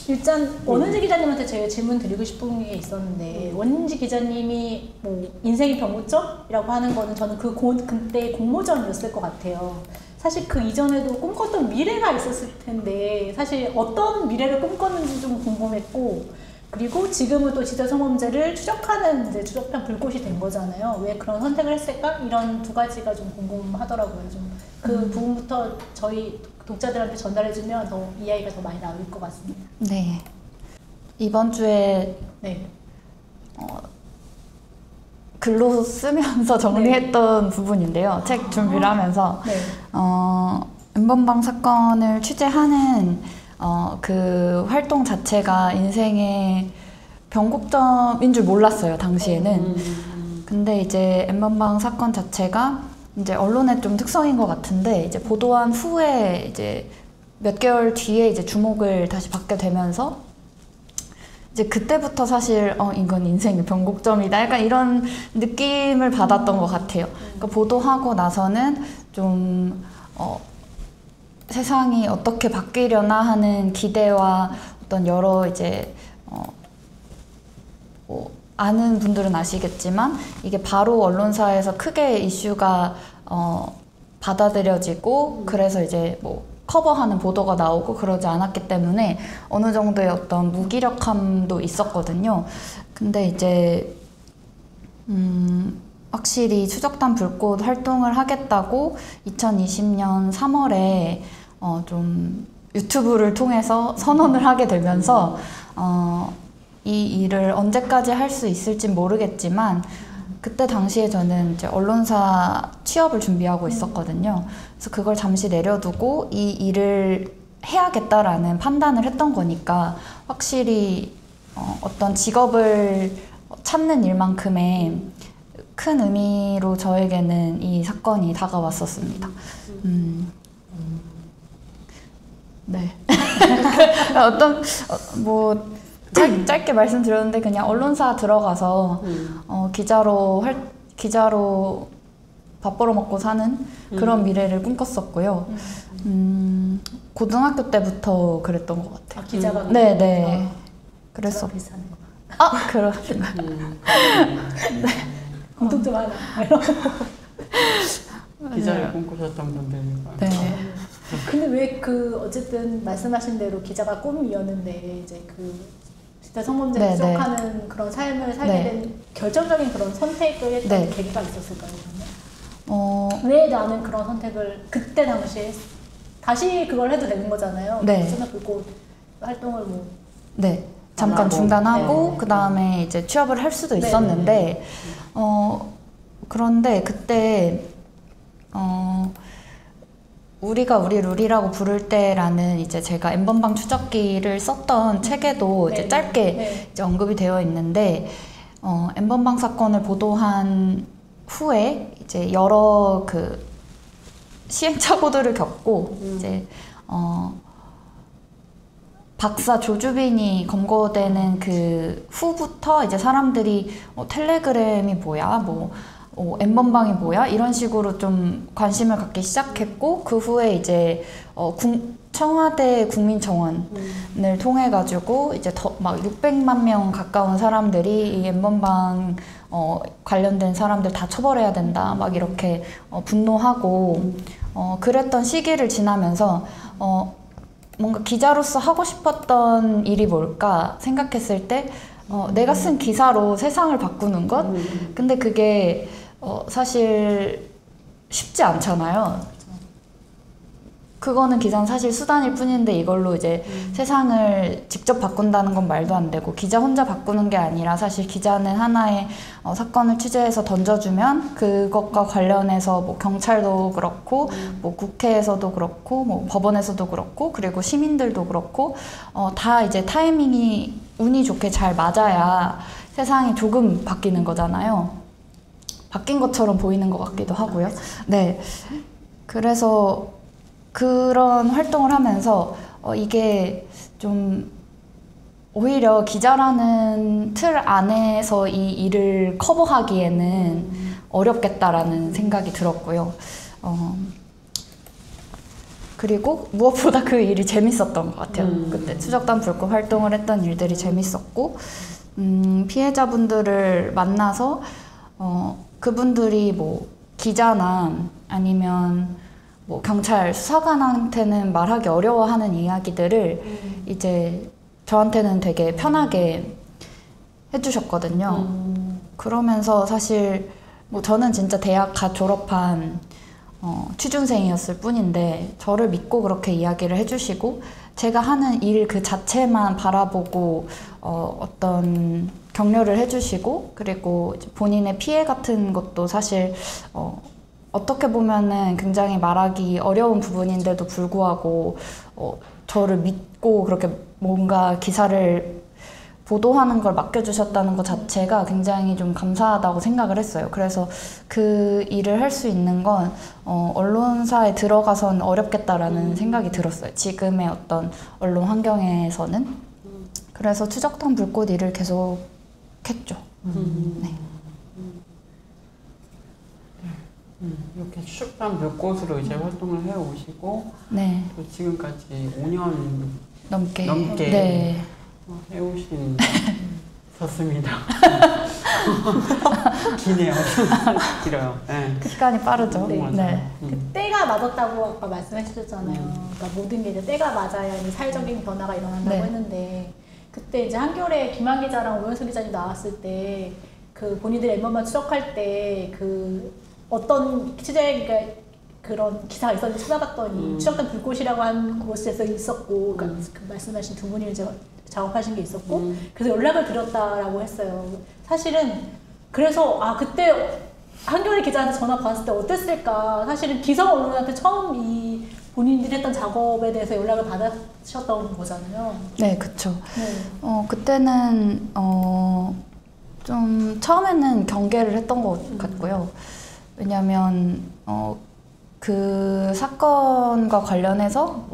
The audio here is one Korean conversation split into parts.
일단 원은지 기자님한테 제가 질문 드리고 싶은 게 있었는데 원은지 기자님이 뭐 인생의 변곡점이라고 하는 거는 저는 그때 공모전이었을 것 같아요. 사실 그 이전에도 꿈꿨던 미래가 있었을 텐데 사실 어떤 미래를 꿈꿨는지 좀 궁금했고, 그리고 지금은 또 지적 성범죄를 추적하는 이제 추적단 불꽃이 된 거잖아요. 왜 그런 선택을 했을까? 이런 두 가지가 좀 궁금하더라고요. 좀 그 부분부터 저희 독자들한테 전달해주면 더 이야기가 더 많이 나올 것 같습니다. 네. 이번 주에 네. 글로 쓰면서 정리했던 부분인데요. 책 준비를 하면서 네. N번방 사건을 취재하는 그 활동 자체가 인생의 변곡점인 줄 몰랐어요, 당시에는. 근데 이제 N번방 사건 자체가 이제 언론의 좀 특성인 것 같은데, 이제 보도한 후에 이제 몇 개월 뒤에 이제 주목을 다시 받게 되면서 이제 그때부터 사실 이건 인생의 변곡점이다, 약간 이런 느낌을 받았던 것 같아요. 그러니까 보도하고 나서는 좀 세상이 어떻게 바뀌려나 하는 기대와 어떤 여러 이제 뭐 아는 분들은 아시겠지만 이게 바로 언론사에서 크게 이슈가 받아들여지고 그래서 이제 뭐 커버하는 보도가 나오고 그러지 않았기 때문에 어느 정도의 어떤 무기력함도 있었거든요. 근데 이제 확실히 추적단 불꽃 활동을 하겠다고 2020년 3월에 좀 유튜브를 통해서 선언을 하게 되면서 이 일을 언제까지 할 수 있을진 모르겠지만 그때 당시에 저는 이제 언론사 취업을 준비하고 있었거든요. 그래서 그걸 잠시 내려두고 이 일을 해야겠다라는 판단을 했던 거니까 확실히 어떤 직업을 찾는 일만큼의 큰 의미로 저에게는 이 사건이 다가왔었습니다. 네. 어떤 뭐 짧게 말씀드렸는데 그냥 언론사 들어가서 기자로 밥 벌어먹고 사는 그런 미래를 꿈꿨었고요. 고등학교 때부터 그랬던 것 같아요. 기자가 네네. 그래서 비슷하네. 그렇구나. 네. 공통점 하나. 기자를 꿈꾸셨던 건데. 네. 근데 왜 어쨌든 말씀하신 대로 기자가 꿈이었는데 이제 진짜 성범죄를 추적하는 그런 삶을 살게 된 결정적인 그런 선택을 했던 계기가 있었을까요? 왜 나는 그런 선택을 그때 당시에 다시 그걸 해도 되는 거잖아요. 수납 불꽃 활동을 잠깐 중단하고 그 다음에 이제 취업을 할 수도 있었는데 그런데 그때 우리가 우리 룰이라고 부를 때라는 이제 제가 N번방 추적기를 썼던 책에도 이제 짧게 이제 언급이 되어 있는데 N번방 사건을 보도한 후에 이제 여러 그 시행착오들을 겪고 이제 박사 조주빈이 검거되는 그 후부터 이제 사람들이 텔레그램이 뭐야, N번방이 뭐야? 이런 식으로 좀 관심을 갖기 시작했고 그 후에 이제 청와대 국민청원을 통해 가지고 이제 막 600만 명 가까운 사람들이 이 N번방 관련된 사람들 다 처벌해야 된다 막 이렇게 분노하고 그랬던 시기를 지나면서 뭔가 기자로서 하고 싶었던 일이 뭘까 생각했을 때 내가 쓴 기사로 세상을 바꾸는 것? 근데 그게 사실 쉽지 않잖아요. 그거는 기자는 사실 수단일 뿐인데 이걸로 이제 세상을 직접 바꾼다는 건 말도 안 되고 기자 혼자 바꾸는 게 아니라 사실 기자는 하나의 사건을 취재해서 던져주면 그것과 관련해서 뭐 경찰도 그렇고 뭐 국회에서도 그렇고 뭐 법원에서도 그렇고 그리고 시민들도 그렇고 다 이제 타이밍이 운이 좋게 잘 맞아야 세상이 조금 바뀌는 거잖아요. 바뀐 것처럼 보이는 것 같기도 하고요. 네. 그래서 그런 활동을 하면서 이게 좀 오히려 기자라는 틀 안에서 이 일을 커버하기에는 어렵겠다라는 생각이 들었고요. 그리고 무엇보다 그 일이 재밌었던 것 같아요. 그때 추적단 불꽃 활동을 했던 일들이 재밌었고, 피해자분들을 만나서 그분들이 뭐 기자나 아니면 뭐 경찰 수사관한테는 말하기 어려워하는 이야기들을 이제 저한테는 되게 편하게 해주셨거든요. 그러면서 사실 뭐 저는 진짜 대학 갓 졸업한 취준생이었을 뿐인데 저를 믿고 그렇게 이야기를 해주시고 제가 하는 일 그 자체만 바라보고 어떤 격려를 해주시고 그리고 본인의 피해 같은 것도 사실 어떻게 보면은 굉장히 말하기 어려운 부분인데도 불구하고 저를 믿고 그렇게 뭔가 기사를 보도하는 걸 맡겨주셨다는 것 자체가 굉장히 좀 감사하다고 생각을 했어요. 그래서 그 일을 할 수 있는 건 언론사에 들어가선 어렵겠다라는 생각이 들었어요. 지금의 어떤 언론 환경에서는. 그래서 추적단 불꽃 일을 계속 했죠. 네. 이렇게 추적단 불꽃으로 이제 활동을 해오시고 네. 또 지금까지 5년 넘게 네. 해오신 좋습니다. 기네요. 길어요. 네. 시간이 빠르죠. 네. 네. 그 때가 맞았다고 아까 말씀해 주셨잖아요. 그러니까 모든 게 이제 때가 맞아야 이제 사회적인 변화가 일어난다고 네. 했는데 그때 이제 한겨레 김한 기자랑 오연수 기자님 나왔을 때 그 본인들 앨범만 추적할 때 그 어떤 취재 그런 기사가 있었는지 찾아봤더니 추적단 불꽃이라고 한 곳에서 있었고 그러니까 그 말씀하신 두 분이 이제 작업하신 게 있었고 그래서 연락을 드렸다라고 했어요. 사실은 그래서 그때 한겨레 기자한테 전화 받았을 때 어땠을까? 사실은 기성 언론한테 처음 이 본인들이 했던 작업에 대해서 연락을 받으셨던 거잖아요. 네, 그쵸. 네. 그때는 좀 처음에는 경계를 했던 것 같고요. 왜냐하면 그 사건과 관련해서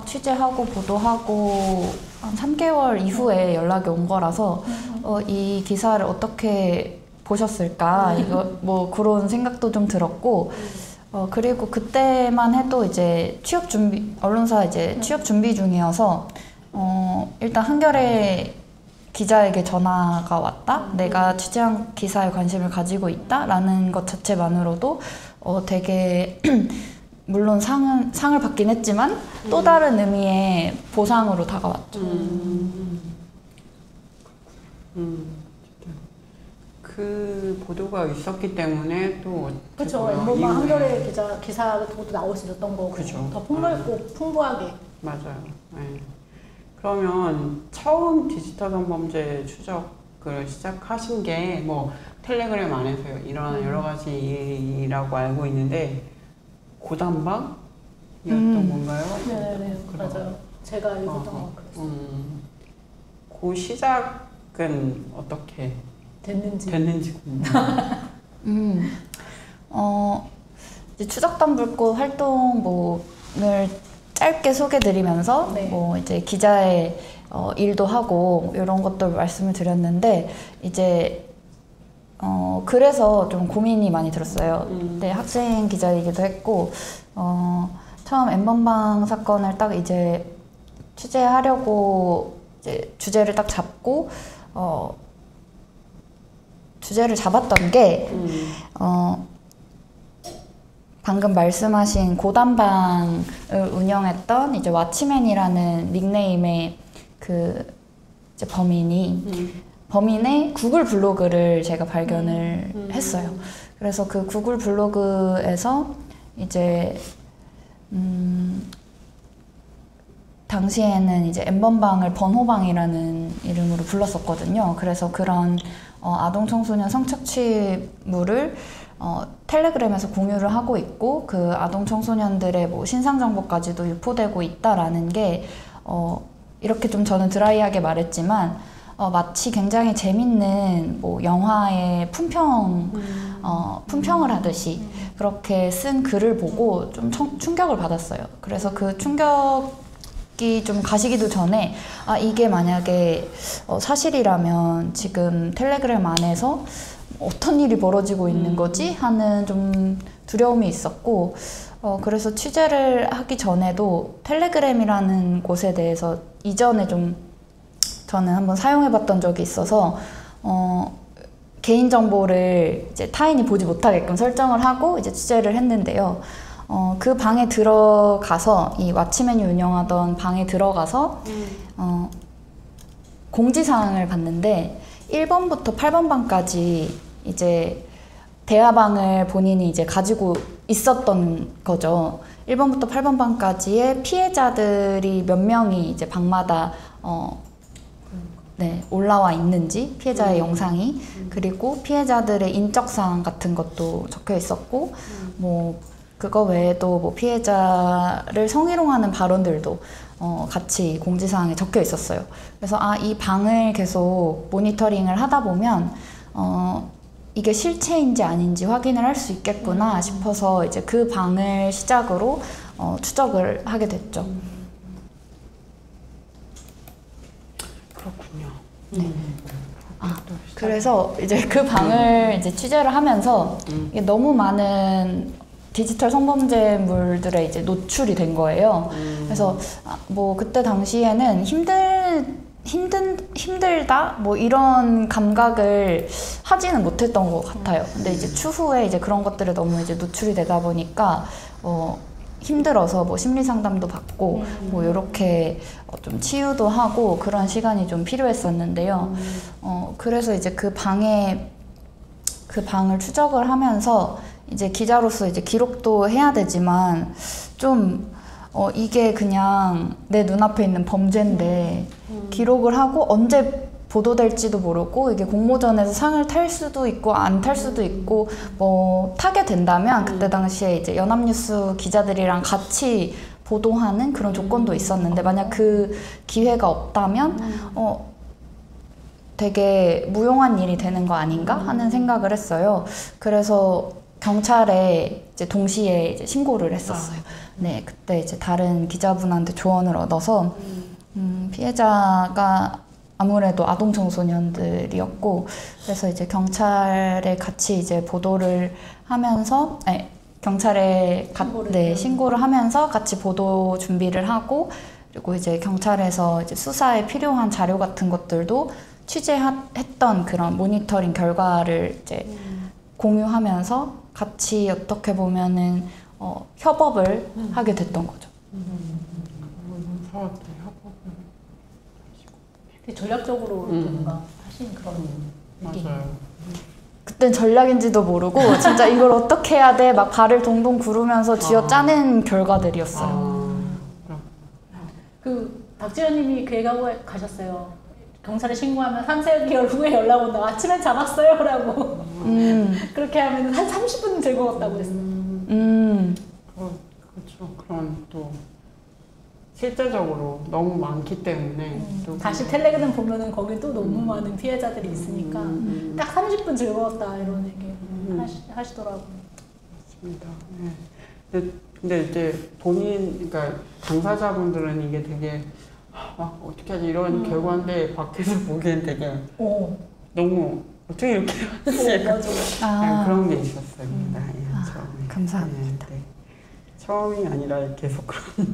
취재하고 보도하고 한 3개월 이후에 연락이 온 거라서 이 기사를 어떻게 보셨을까 이거 뭐 그런 생각도 좀 들었고 그리고 그때만 해도 이제 언론사 이제 취업 준비 중이어서 일단 한겨레 기자에게 전화가 왔다? 내가 취재한 기사에 관심을 가지고 있다? 라는 것 자체만으로도 되게 물론 상을 받긴 했지만 또 다른 의미의 보상으로 다가왔죠. 그 보도가 있었기 때문에 또 그렇죠. 앨범만 한겨레 기사도 나올 수 있었던 거고 그쵸. 더 풍부하게. 맞아요. 네. 그러면 처음 디지털 성범죄 추적을 시작하신 게 뭐 텔레그램 안에서 이런 여러 가지 일이라고 알고 있는데 고단방이었던 건가요? 네, 맞아요. 제가 읽었던 건 그랬어요. 그 시작은 어떻게 됐는지 궁금해요. 이제 추적단 불꽃 활동을 짧게 소개드리면서 네. 뭐 이제 기자의 일도 하고 이런 것들 말씀을 드렸는데 이제 그래서 좀 고민이 많이 들었어요. 그때 학생 기자이기도 했고 처음 엠번방 사건을 딱 이제 취재하려고 이제 주제를 딱 잡고 주제를 잡았던 게 방금 말씀하신 고단방을 운영했던 이제 왓치맨이라는 닉네임의 그 이제 범인의 구글 블로그를 제가 발견을 했어요. 그래서 그 구글 블로그에서 이제 당시에는 이제 엠번방을 번호방이라는 이름으로 불렀었거든요. 그래서 그런 아동 청소년 성착취물을 텔레그램에서 공유를 하고 있고 그 아동 청소년들의 뭐 신상 정보까지도 유포되고 있다라는 게 이렇게 좀 저는 드라이하게 말했지만 마치 굉장히 재밌는 뭐 영화의 품평을 하듯이 그렇게 쓴 글을 보고 좀 충격을 받았어요. 그래서 그 충격이 좀 가시기도 전에 이게 만약에 사실이라면 지금 텔레그램 안에서 어떤 일이 벌어지고 있는 거지? 하는 좀 두려움이 있었고 그래서 취재를 하기 전에도 텔레그램이라는 곳에 대해서 이전에 좀 저는 한번 사용해봤던 적이 있어서 개인정보를 이제 타인이 보지 못하게끔 설정을 하고 이제 취재를 했는데요. 그 방에 들어가서 이 왓치맨이 운영하던 방에 들어가서 공지사항을 봤는데 1번부터 8번 방까지 이제 대화방을 본인이 이제 가지고 있었던 거죠. 1번부터 8번 방까지의 피해자들이 몇 명이 이제 방마다 네, 올라와 있는지 피해자의 영상이 그리고 피해자들의 인적사항 같은 것도 적혀 있었고 뭐 그거 외에도 뭐 피해자를 성희롱하는 발언들도 같이 공지사항에 적혀 있었어요. 그래서 이 방을 계속 모니터링을 하다 보면 이게 실체인지 아닌지 확인을 할 수 있겠구나 싶어서 이제 그 방을 시작으로 추적을 하게 됐죠. 그렇군요. 네. 그래서 이제 그 방을 이제 취재를 하면서 이게 너무 많은 디지털 성범죄물들에 이제 노출이 된 거예요. 그래서 뭐 그때 당시에는 힘들다 뭐 이런 감각을 하지는 못했던 것 같아요. 근데 이제 추후에 이제 그런 것들에 너무 이제 노출이 되다 보니까 힘들어서 뭐 심리 상담도 받고 뭐 이렇게 좀 치유도 하고 그런 시간이 좀 필요했었는데요. 그래서 이제 그 방을 추적을 하면서 이제 기자로서 이제 기록도 해야 되지만 좀 이게 그냥 내 눈앞에 있는 범죄인데 기록을 하고 언제 보도될지도 모르고 이게 공모전에서 상을 탈 수도 있고 안 탈 수도 있고 뭐 타게 된다면 그때 당시에 이제 연합뉴스 기자들이랑 같이 보도하는 그런 조건도 있었는데 만약 그 기회가 없다면 되게 무용한 일이 되는 거 아닌가 하는 생각을 했어요. 그래서 경찰에 이제 동시에 이제 신고를 했었어요. 네, 그때 이제 다른 기자분한테 조언을 얻어서 피해자가 아무래도 아동 청소년들이었고 그래서 이제 경찰에 같이 이제 보도를 하면서 경찰에 신고를 하면서 같이 보도 준비를 하고 그리고 이제 경찰에서 이제 수사에 필요한 자료 같은 것들도 취재했던 그런 모니터링 결과를 이제 공유하면서 같이 어떻게 보면은 협업을 하게 됐던 거죠. 되게 전략적으로 뭔가 하신 그런 느낌. 맞아요. 그땐 전략인지도 모르고 진짜 이걸 어떻게 해야 돼? 막 발을 동동 구르면서 쥐어 짜낸 결과들이었어요. 그 박지현님이 그 얘기하고 가셨어요. 경찰에 신고하면 3-4개월 후에 연락 온다. 아침에 잡았어요 라고. 그렇게 하면 한 30분 즐거웠다고 했어요. 그렇죠. 그런 또 실제적으로 너무 많기 때문에 또 다시 텔레그램 보면은 거기 또 너무 많은 피해자들이 있으니까 딱 30분 즐거웠다 이런 얘기 하시더라고요. 맞습니다. 네. 근데 이제 그러니까 당사자분들은 이게 되게 어떻게 하지 이런 결과인데 밖에서 보기엔 되게 너무 어떻게 이렇게 하지? 그런 게 있었어요. 처음에. 감사합니다. 처음이 아니라 계속 그런